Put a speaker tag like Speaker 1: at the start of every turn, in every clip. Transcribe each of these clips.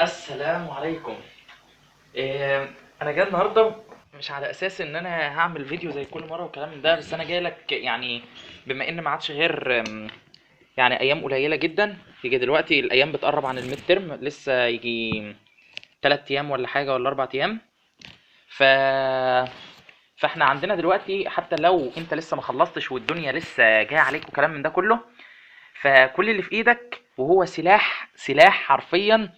Speaker 1: السلام عليكم. انا جاي النهارده مش على اساس ان انا هعمل فيديو زي كل مره والكلام من ده، بس انا جاي لك يعني بما ان ما عادش غير يعني ايام قليله جدا. يجي دلوقتي الايام بتقرب عن الميد ترم، لسه يجي 3 ايام ولا حاجه ولا 4 ايام. ف فاحنا عندنا دلوقتي حتى لو انت لسه ما خلصتش والدنيا لسه جايه عليك وكلام من ده كله، فكل اللي في ايدك وهو سلاح حرفيا،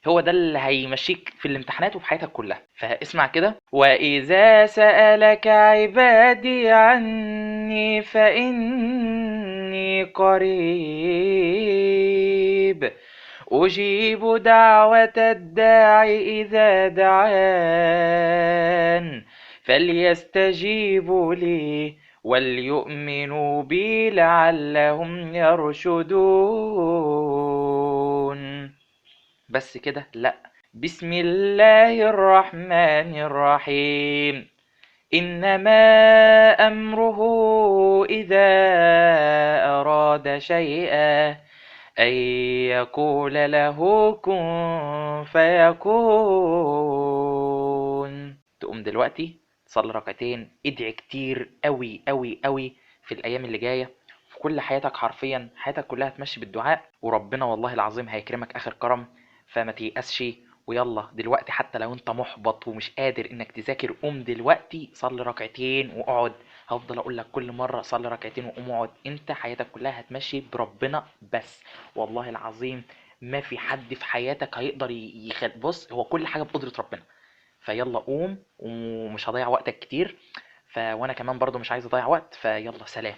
Speaker 1: هو ده اللي هيمشيك في الامتحانات وفي حياتك كلها. فاسمع كده: وإذا سألك عبادي عني فإني قريب أجيب دعوة الداع إذا دعان فليستجيبوا لي وليؤمنوا بي لعلهم يرشدون. بس كده؟ لا. بسم الله الرحمن الرحيم. إنما أمره إذا أراد شيئا أن يقول له كن فيكون. تقوم دلوقتي تصلي ركعتين، ادعي كتير قوي قوي قوي في الايام اللي جايه. في كل حياتك حرفيا، حياتك كلها تمشي بالدعاء، وربنا والله العظيم هيكرمك اخر كرم. فما تيأسش. ويلا دلوقتي حتى لو انت محبط ومش قادر انك تذاكر، قوم دلوقتي صلي ركعتين واقعد. هفضل اقول لك كل مره صلي ركعتين وقوم اقعد. انت حياتك كلها هتمشي بربنا بس. والله العظيم ما في حد في حياتك هيقدر بص، هو كل حاجه بقدره ربنا. فيلا قوم، ومش هضيع وقتك كتير. وانا كمان برضو مش عايز اضيع وقت، فيلا سلام.